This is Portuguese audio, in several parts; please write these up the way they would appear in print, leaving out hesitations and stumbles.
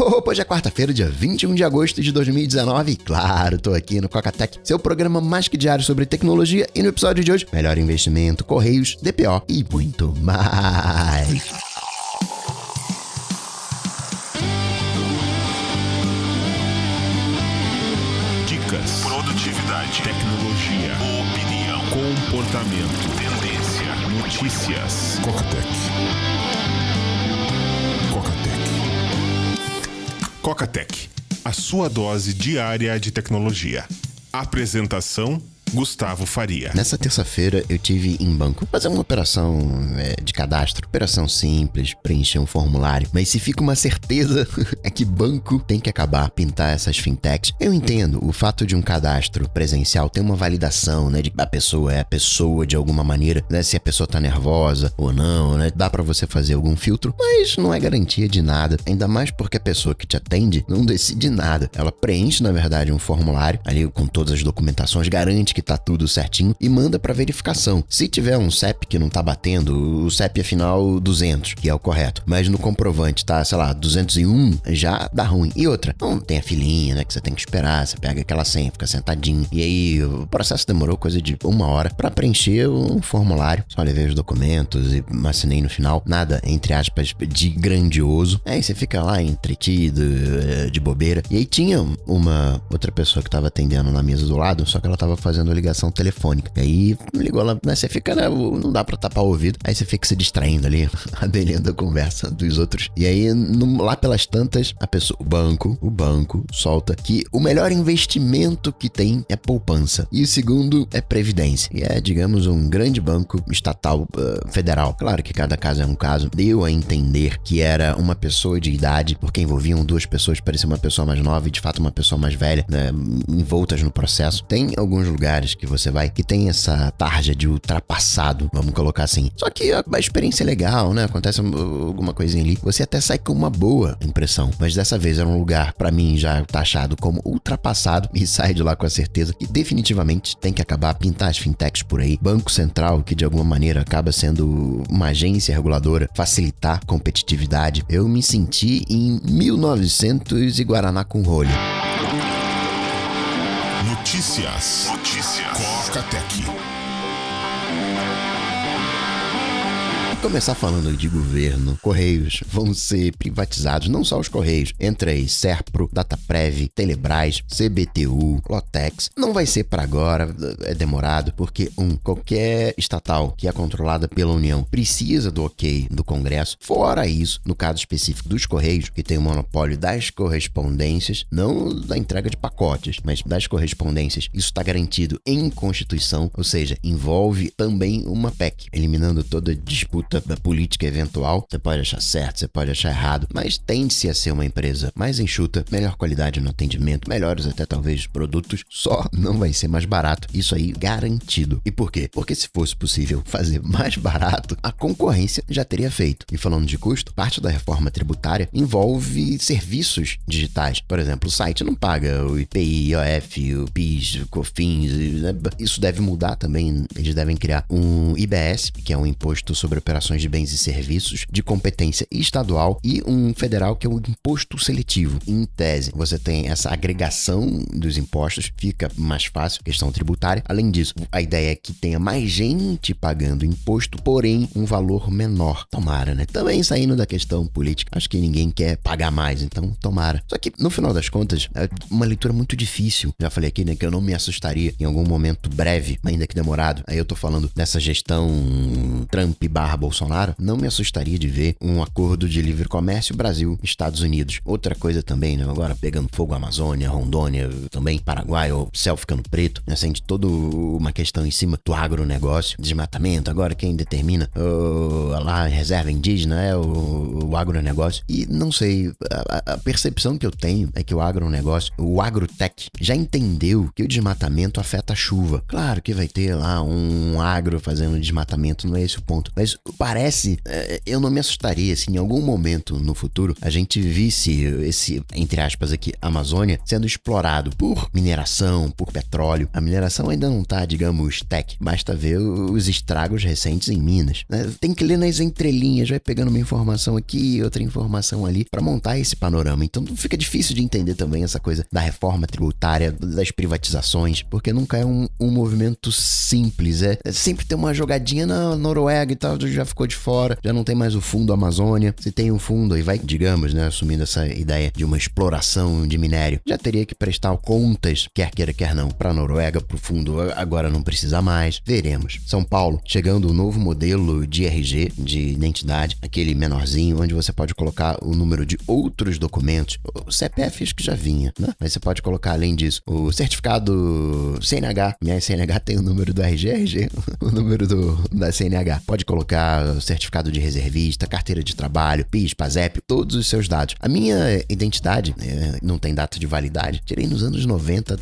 Hoje é quarta-feira, dia 21 de agosto de 2019 e claro, tô aqui no Cocatec, seu programa mais que diário sobre tecnologia e no episódio de hoje, melhor investimento, Correios, DPO e muito mais. Dicas, produtividade, tecnologia, opinião, comportamento, tendência, notícias. Cocatec. Cocatec, a sua dose diária de tecnologia. Apresentação: Gustavo Faria. Nessa terça-feira eu tive em banco fazer uma operação de cadastro, operação simples, preencher um formulário, mas se fica uma certeza é que banco tem que acabar, pintar essas fintechs. Eu entendo, o fato de um cadastro presencial ter uma validação, né, de que a pessoa é a pessoa de alguma maneira, né, se a pessoa tá nervosa ou não, né, dá pra você fazer algum filtro, mas não é garantia de nada, ainda mais porque a pessoa que te atende não decide nada. Ela preenche, na verdade, um formulário ali com todas as documentações, garante que tá tudo certinho e manda pra verificação. Se tiver um CEP que não tá batendo, o CEP é final 200, que é o correto, mas no comprovante tá, sei lá, 201, já dá ruim. E outra, não tem a filinha, né, que você tem que esperar, você pega aquela senha, fica sentadinho. E aí o processo demorou coisa de 1 hora pra preencher um formulário. Só levei os documentos e assinei no final. Nada, entre aspas, de grandioso. Aí você fica lá entretido, de bobeira. E aí tinha uma outra pessoa que tava atendendo na mesa do lado, só que ela tava fazendo ligação telefônica. E aí ligou lá, né? Você fica, né? Não dá pra tapar o ouvido. Aí você fica se distraindo ali, aderindo a conversa dos outros. E aí, lá pelas tantas, o banco solta que o melhor investimento que tem é poupança. E o segundo é previdência. E é, digamos, um grande banco estatal federal. Claro que cada caso é um caso. Deu a entender que era uma pessoa de idade, porque envolviam 2 pessoas, parecia uma pessoa mais nova e de fato uma pessoa mais velha, né, envoltas no processo. Tem alguns lugares que você vai que tem essa tarja de ultrapassado, vamos colocar assim. Só que a experiência é legal, né? Acontece alguma coisinha ali. Você até sai com uma boa impressão. Mas dessa vez era um lugar, pra mim, já taxado como ultrapassado e sai de lá com a certeza que definitivamente tem que acabar, pintar as fintechs por aí. Banco Central, que de alguma maneira acaba sendo uma agência reguladora, facilitar competitividade. Eu me senti em 1900 e Guaraná com rolha. Notícias. Cocatec. Começar falando de governo, Correios vão ser privatizados, não só os Correios, entre aí Serpro, Dataprev, Telebrás, CBTU, Lotex. Não vai ser para agora, é demorado, porque qualquer estatal que é controlada pela União precisa do ok do Congresso. Fora isso, no caso específico dos Correios, que tem o monopólio das correspondências, não da entrega de pacotes, mas das correspondências, isso está garantido em Constituição, ou seja, envolve também uma PEC, eliminando toda disputa da política eventual. Você pode achar certo, você pode achar errado, mas tende-se a ser uma empresa mais enxuta, melhor qualidade no atendimento, melhores até talvez produtos, só não vai ser mais barato, isso aí garantido. E por quê? Porque se fosse possível fazer mais barato, a concorrência já teria feito. E falando de custo, parte da reforma tributária envolve serviços digitais. Por exemplo, o site não paga o IPI, IOF, o PIS, o COFINS, né? Isso deve mudar também, eles devem criar um IBS, que é um imposto sobre operações de bens e serviços de competência estadual, e um federal que é o imposto seletivo. Em tese, você tem essa agregação dos impostos, fica mais fácil, questão tributária. Além disso, a ideia é que tenha mais gente pagando imposto, porém um valor menor. Tomara, né? Também saindo da questão política, acho que ninguém quer pagar mais, então tomara. Só que no final das contas, é uma leitura muito difícil. Já falei aqui, né, que eu não me assustaria em algum momento breve, ainda que demorado. Aí eu tô falando dessa gestão Trump/Bolsonaro, não me assustaria de ver um acordo de livre comércio Brasil-Estados Unidos. Outra coisa também, né? Agora pegando fogo a Amazônia, Rondônia, também Paraguai, o céu ficando preto, né? Acende toda uma questão em cima do agronegócio, desmatamento. Agora quem determina lá reserva indígena é o agronegócio. E não sei, a percepção que eu tenho é que o agronegócio, o agrotech, já entendeu que o desmatamento afeta a chuva. Claro que vai ter lá um agro fazendo desmatamento, não é esse o ponto. Mas parece, eu não me assustaria se em algum momento no futuro a gente visse esse, entre aspas aqui, Amazônia, sendo explorado por mineração, por petróleo. A mineração ainda não tá, digamos, tech. Basta ver os estragos recentes em Minas, né? Tem que ler nas entrelinhas, vai pegando uma informação aqui, outra informação ali, para montar esse panorama. Então fica difícil de entender também essa coisa da reforma tributária, das privatizações, porque nunca é um movimento simples. Sempre tem uma jogadinha na Noruega e tal, já ficou de fora, já não tem mais o fundo Amazônia. Se tem um fundo e vai, digamos, né, assumindo essa ideia de uma exploração de minério, já teria que prestar contas, quer queira, quer não, para a Noruega, pro fundo, agora não precisa mais. Veremos. São Paulo, chegando um novo modelo de RG, de identidade, aquele menorzinho, onde você pode colocar o número de outros documentos. O CPF acho que já vinha, né? Mas você pode colocar, além disso, o certificado CNH. Minha CNH tem o número do RG, o número da CNH. Pode colocar o certificado de reservista, carteira de trabalho, PIS, PASEP, todos os seus dados. A minha identidade não tem data de validade. Tirei nos anos 90,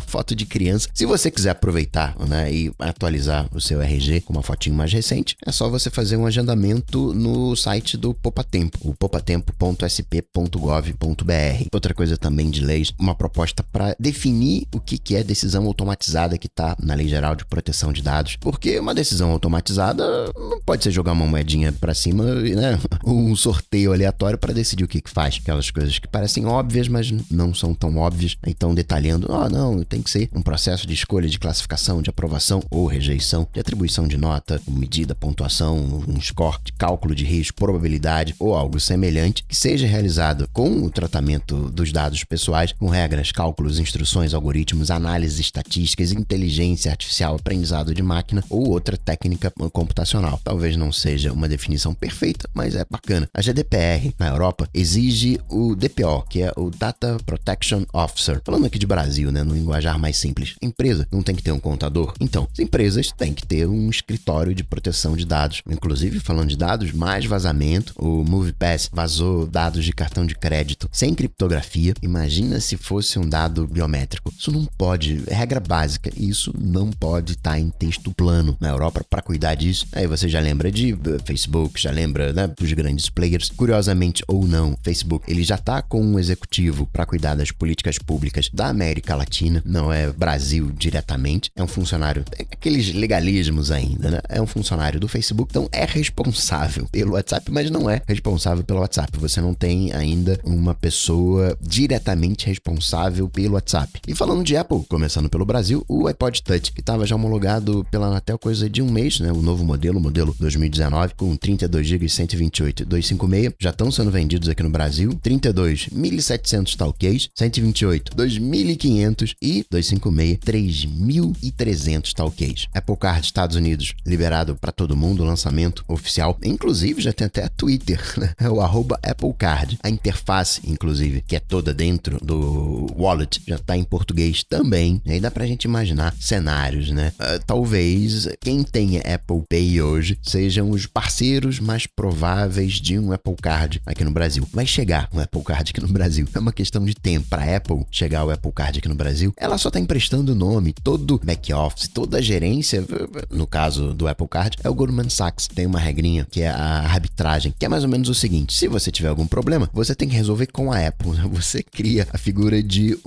foto de criança. Se você quiser aproveitar, né, e atualizar o seu RG com uma fotinho mais recente, é só você fazer um agendamento no site do Poupatempo, o poupatempo.sp.gov.br. Outra coisa também de leis, uma proposta para definir o que é decisão automatizada que está na Lei Geral de Proteção de Dados, porque uma decisão automatizada não pode ser jogar uma moedinha para cima, né, um sorteio aleatório para decidir o que faz. Aquelas coisas que parecem óbvias, mas não são tão óbvias. Então, detalhando, não, tem que ser um processo de escolha, de classificação, de aprovação ou rejeição, de atribuição de nota, medida, pontuação, um score, de cálculo de risco, probabilidade ou algo semelhante, que seja realizado com o tratamento dos dados pessoais, com regras, cálculos, instruções, algoritmos, análises estatísticas, inteligência artificial, aprendizado de máquina ou outra técnica computacional. Talvez não seja uma definição perfeita, mas é bacana. A GDPR, na Europa, exige o DPO, que é o Data Protection Officer. Falando aqui de Brasil, né, no linguajar mais simples. Empresa não tem que ter um contador? Então, as empresas têm que ter um escritório de proteção de dados. Inclusive, falando de dados, mais vazamento. O MoviePass vazou dados de cartão de crédito sem criptografia. Imagina se fosse um dado biométrico. Isso não pode, é regra básica. Isso não pode estar em texto plano na Europa para cuidar disso. Aí você já lembra de Facebook, já lembra, né, dos grandes players. Curiosamente ou não, Facebook, ele já está com um executivo para cuidar das políticas públicas da América Latina, não é Brasil diretamente, é um funcionário, aqueles legalismos ainda, né? É um funcionário do Facebook, então é responsável pelo WhatsApp, mas não é responsável pelo WhatsApp. Você não tem ainda uma pessoa diretamente responsável pelo WhatsApp. E falando de Apple, começando pelo Brasil, o iPod Touch, que estava já homologado pela Anatel coisa de um mês, né? O novo modelo, o modelo 2019, com 32 GB, 128, 256, já estão sendo vendidos aqui no Brasil. 32, 1.700 tá ok, 128, 2.500 e 256, 3.300 tá ok. Apple Card Estados Unidos, liberado para todo mundo, lançamento oficial. Inclusive, já tem até Twitter, né? É o @AppleCard. A interface, inclusive, que é toda dentro do wallet, já tá em português também. E aí dá pra gente imaginar cenários, né? Talvez quem tenha Apple Pay hoje sejam os parceiros mais prováveis de um Apple Card aqui no Brasil. Vai chegar um Apple Card aqui no Brasil. É uma questão de tempo. Para Apple chegar o Apple Card aqui no Brasil, ela só tá emprestando o nome. Todo back-office, toda a gerência, no caso do Apple Card, é o Goldman Sachs. Tem uma regrinha que é a arbitragem, que é mais ou menos o seguinte: se você tiver algum problema, você tem que resolver com a Apple. Você cria a figura de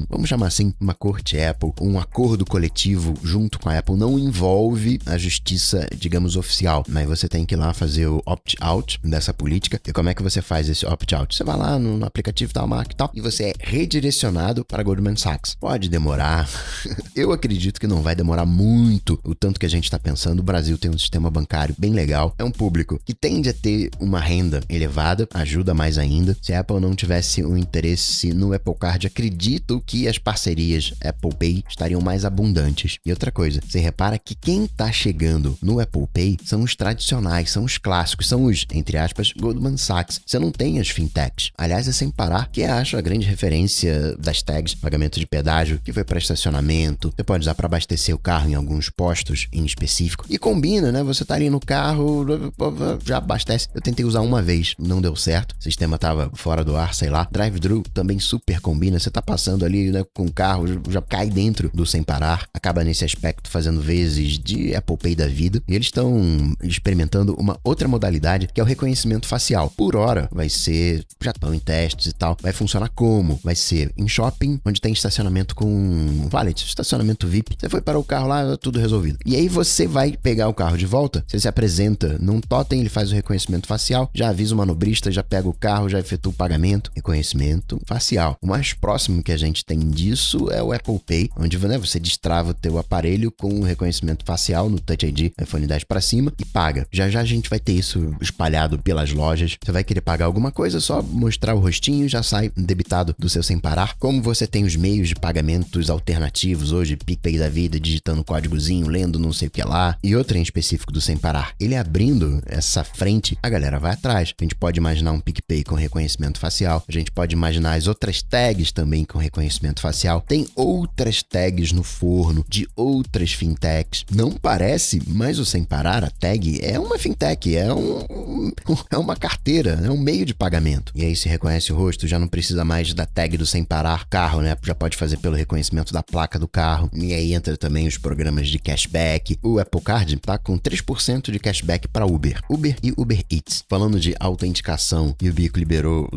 vamos chamar assim, uma corte Apple, um acordo coletivo junto com a Apple. Não envolve a justiça, digamos, oficial, mas você tem que ir lá fazer o opt-out dessa política. E como é que você faz esse opt-out? Você vai lá no aplicativo tal, marca e tal, e você é redirecionado para Goldman Sachs. Pode demorar. Eu acredito que não vai demorar muito o tanto que a gente está pensando. O Brasil tem um sistema bancário bem legal. É um público que tende a ter uma renda elevada, ajuda mais ainda. Se a Apple não tivesse um interesse no Apple Card, acredito que as parcerias Apple Pay estariam mais abundantes. E outra coisa, você repara que quem tá chegando no Apple Pay são os tradicionais, são os clássicos, são os, entre aspas, Goldman Sachs. Você não tem as fintechs. Aliás, é sem parar que acho a grande referência das tags, pagamento de pedágio, que foi para estacionamento. Você pode usar para abastecer o carro em alguns postos em específico. E combina, né? Você tá ali no carro, já abastece. Eu tentei usar uma vez, não deu certo. O sistema tava fora do ar, sei lá. Drive-thru também super combina. Você tá passando ali, né, com o carro, já cai dentro do sem parar. Acaba nesse aspecto fazendo vezes de Apple Pay da vida. E eles estão experimentando uma outra modalidade, que é o reconhecimento facial. Por hora, já estão em testes e tal. Vai funcionar como? Vai ser em shopping, onde tem estacionamento com valet, estacionamento VIP. Você foi para o carro lá, tudo resolvido. E aí você vai pegar o carro de volta, você se apresenta num totem, ele faz o reconhecimento facial, já avisa o manobrista, já pega o carro, já efetua o pagamento. Reconhecimento facial. O mais próximo que a gente tem disso é o Apple Pay, onde você destrava o teu aparelho com o reconhecimento facial no Touch ID, iPhone 10 para cima e paga. Já a gente vai ter isso espalhado pelas lojas. Você vai querer pagar alguma coisa, só mostrar o rostinho, já sai debitado do seu Sem Parar. Como você tem os meios de pagamentos alternativos hoje, PicPay da vida, digitando códigozinho, lendo não sei o que lá, e outra em específico do Sem Parar, ele abrindo essa frente, a galera vai atrás. A gente pode imaginar um PicPay com reconhecimento facial, a gente pode imaginar as outras tags também com reconhecimento facial. Tem outras tags no forno de outras fintechs. Não parece, mas o Sem Parar, a tag, é uma fintech, é uma carteira, é um meio de pagamento. E aí se reconhece o rosto, já não precisa mais da tag do Sem Parar carro, né? Já pode fazer pelo reconhecimento da placa do carro. E aí entra também os programas de cashback. O Apple Card tá com 3% de cashback para Uber e Uber Eats. Falando de autenticação, o Ubico liberou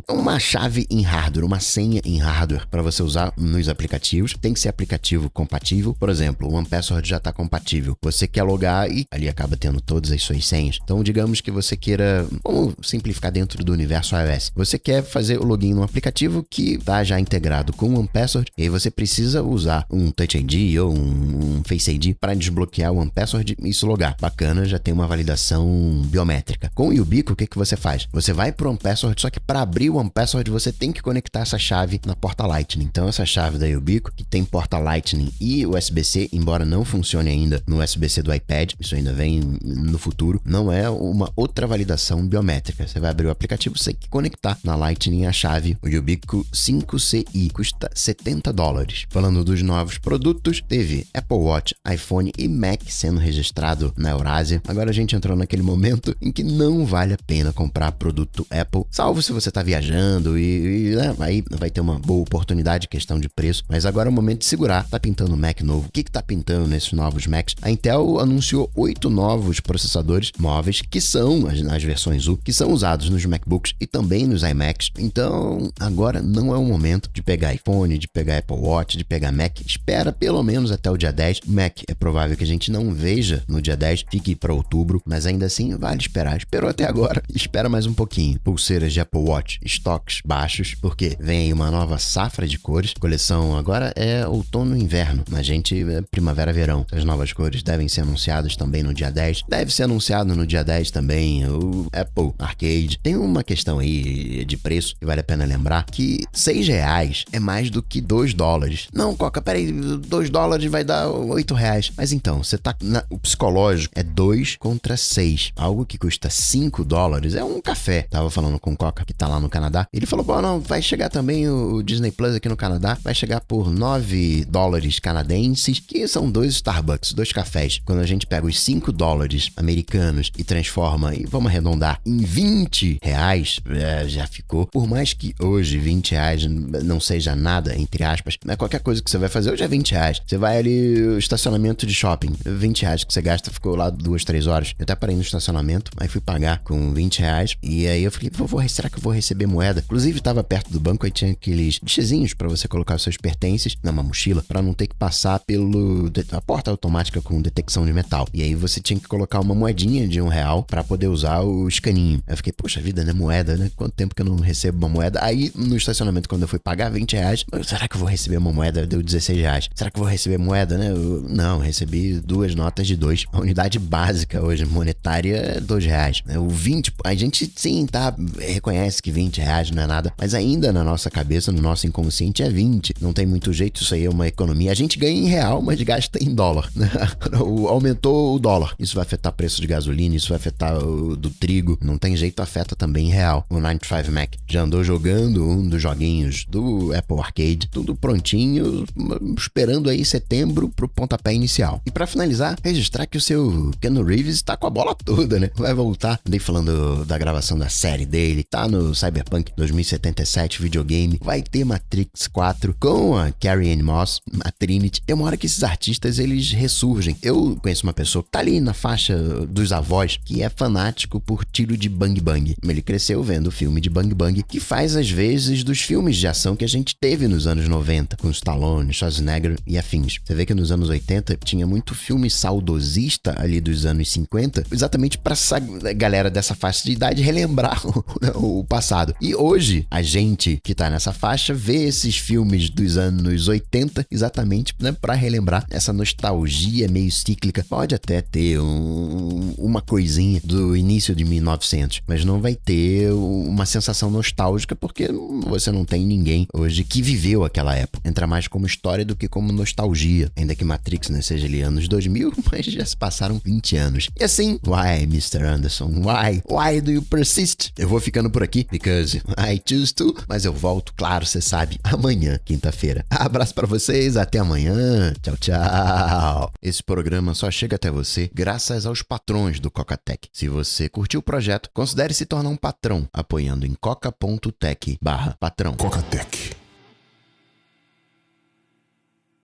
uma chave em hardware, uma senha em hardware para você usar nos aplicativos. Tem que ser aplicativo compatível. Por exemplo, o OnePassword já está compatível. Você quer logar e ali acaba tendo todas as suas senhas. Então, digamos que você queira, vamos simplificar dentro do universo iOS. Você quer fazer o login no aplicativo que está já integrado com o OnePassword e aí você precisa usar um Touch ID ou um Face ID para desbloquear o OnePassword e se logar. Bacana, já tem uma validação biométrica. Com o Ubico, o que você faz? Você vai para o OnePassword, só que para abrir o OnePassword você tem que conectar essa chave na porta Lightning. Então, essa chave da Ubico, que tem porta Lightning e USB-C, embora não funcione ainda no USB-C do iPad, isso ainda vem no futuro, não é uma outra validação biométrica. Você vai abrir o aplicativo, você tem que conectar na Lightning a chave. O Ubico 5CI custa $70. Falando dos novos produtos, teve Apple Watch, iPhone e Mac sendo registrado na Eurásia. Agora a gente entrou naquele momento em que não vale a pena comprar produto Apple, salvo se você está viajando né, aí vai ter uma boa oportunidade, questão de preço, mas agora é o momento de segurar. Tá pintando Mac novo. O que tá pintando nesses novos Macs? A Intel anunciou 8 novos processadores móveis que são as versões U, que são usados nos MacBooks e também nos iMacs. Então, agora não é o momento de pegar iPhone, de pegar Apple Watch, de pegar Mac. Espera pelo menos até o dia 10. Mac é provável que a gente não veja no dia 10, fique para outubro, mas ainda assim vale esperar. Esperou até agora, espera mais um pouquinho. Pulseiras de Apple Watch, estoques baixos, porque vem aí uma nova safra de cores. A coleção agora é outono e inverno, a gente é primavera-verão. As novas cores devem ser anunciadas também no dia 10. Deve ser anunciado no dia 10 também o Apple Arcade. Tem uma questão aí de preço que vale a pena lembrar, que R$6 é mais do que $2. Não, Coca, peraí, $2 vai dar R$8. Mas então, você tá o psicológico é 2 contra 6. Algo que custa $5 é um café. Tava falando com o Coca, que tá lá no Canadá. Ele falou, bom, não, vai chegar também o Disney Plus aqui no Canadá, vai chegar por $9 canadenses, que são 2 Starbucks, 2 cafés. Quando a gente pega os $5 americanos e transforma, e vamos arredondar, em R$20, já ficou. Por mais que hoje R$20 não seja nada, entre aspas, mas qualquer coisa que você vai fazer hoje é R$20. Você vai ali, o estacionamento de shopping, R$20 que você gasta, ficou lá 2, 3 horas. Eu até parei no estacionamento, aí fui pagar com R$20, e aí eu falei, será que eu vou receber moeda? Inclusive, tava perto do banco, aí tinha aqueles bichezinhos pra você colocar os seus pertences numa mochila, pra não ter que passar a porta automática com detecção de metal. E aí você tinha que colocar uma moedinha de R$1 pra poder usar o escaninho. Aí eu fiquei, poxa vida, né? Moeda, né? Quanto tempo que eu não recebo uma moeda? Aí no estacionamento, quando eu fui pagar R$20, será que eu vou receber uma moeda? Deu R$16. Será que eu vou receber moeda, né? Não, recebi 2 notas de 2. A unidade básica hoje, monetária, é R$2. O 20, a gente sim, reconhece que R$20 não é nada, mas ainda na nossa cabeça, no nosso inconsciente é 20. Não tem muito jeito, isso aí é uma economia. A gente ganha em real, mas gasta em dólar, né? Aumentou o dólar. Isso vai afetar o preço de gasolina, isso vai afetar o do trigo. Não tem jeito, afeta também em real. O 95 Mac já andou jogando um dos joguinhos do Apple Arcade, tudo prontinho, esperando aí setembro pro pontapé inicial. E pra finalizar, registrar que o seu Keanu Reeves tá com a bola toda, né? Vai voltar. Andei falando da gravação da série dele, tá no Cyberpunk 2077 videogame, vai ter Matrix 4 com a Carrie-Anne Moss, a Trinity. Tem uma hora que esses artistas, eles ressurgem. Eu conheço uma pessoa que tá ali na faixa dos avós, que é fanático por tiro de bang bang. Ele cresceu vendo filme de bang bang, que faz às vezes dos filmes de ação que a gente teve nos anos 90, com Stallone, Schwarzenegger e afins. Você vê que nos anos 80 tinha muito filme saudosista ali dos anos 50, exatamente pra essa galera dessa faixa de idade relembrar o passado. E hoje, a gente que tá nessa faixa vê esses filmes dos anos 80 exatamente, né, pra relembrar essa nostalgia meio cíclica. Pode até ter uma coisinha do início de 1900, mas não vai ter uma sensação nostálgica porque você não tem ninguém hoje que viveu aquela época. Entra mais como história do que como nostalgia. Ainda que Matrix, né, seja ali anos 2000, mas já se passaram 20 anos. E assim, why, Mr. Anderson? Why do you persist? Eu vou ficando por aqui, because I choose to, mas eu volto, claro, você sabe, amanhã, quinta-feira. Abraço pra vocês, até amanhã. Tchau, tchau. Esse programa só chega até você graças aos patrões do Coca-Tech. Se você curtiu o projeto, considere se tornar um patrão, apoiando em coca.tech/patrão. Coca-Tech.